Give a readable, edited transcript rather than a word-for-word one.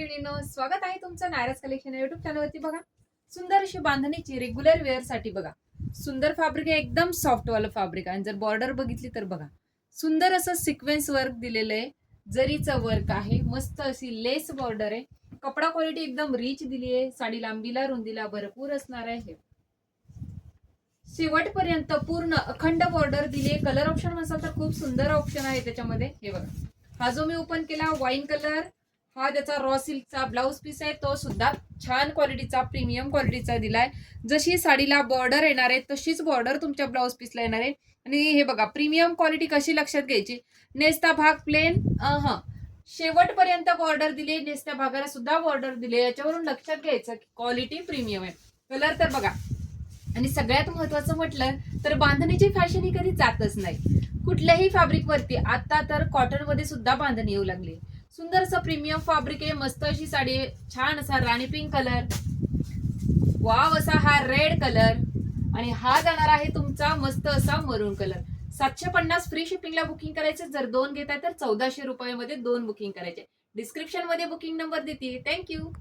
मैत्रिणींनो, स्वागत आहे तुमचं नायराज कलेक्शन युट्यूब चॅनलवरती. बघा, सुंदर अशी बांधणीची रेग्युलर वेअर साठी बघा, सुंदर फॅब्रिक आहे, एकदम सॉफ्ट वाला फॅब्रिक आहे. जर बॉर्डर बघितली तर बघा, सुंदर असं सिक्वेन्स वर्क दिलेलं आहे, जरीचं वर्क आहे, मस्त अशी लेस बॉर्डर आहे. कपडा क्वालिटी एकदम रिच दिली आहे. साडी लांबीला रुंदीला भरपूर असणार आहे. शेवटपर्यंत पूर्ण अखंड बॉर्डर दिली आहे. कलर ऑप्शन असेल तर खूप सुंदर ऑप्शन आहे त्याच्यामध्ये. हे बघा, हा जो मी ओपन केला वाईन कलर, हा त्याचा रॉ सिल्कचा ब्लाउज पीस आहे. तो सुद्धा छान क्वालिटीचा प्रीमियम क्वालिटीचा दिलाय. जशी साडीला बॉर्डर येणार आहे तशीच बॉर्डर तुमच्या ब्लाउज पीसला येणार आहे. आणि हे बघा, प्रीमियम क्वालिटी कशी लक्षात घ्यायची. नेसता भाग प्लेन, शेवटपर्यंत बॉर्डर दिली, नेसत्या भागाला सुद्धा बॉर्डर दिली. याच्यावरून लक्षात घ्यायचं की क्वालिटी प्रीमियम आहे. कलर तर बघा, आणि सगळ्यात महत्वाचं म्हटलं तर बांधणीची फॅशन ही कधी जातच नाही. कुठल्याही फॅब्रिक वरती आता तर कॉटन मध्ये सुद्धा बांधणी येऊ लागली. सुंदर असं प्रीमियम फॅब्रिक आहे. मस्त अशी साडी, छान असा राणी पिंक कलर, वाव असा हा रेड कलर, आणि हा जाणार आहे तुमचा मस्त असा मरून कलर. 750 फ्री शिपिंगला बुकिंग करायचे. जर 2 घेताय तर 1400 रुपयामध्ये 2 बुकिंग करायचे. डिस्क्रिप्शन मध्ये बुकिंग नंबर देते. थँक्यू.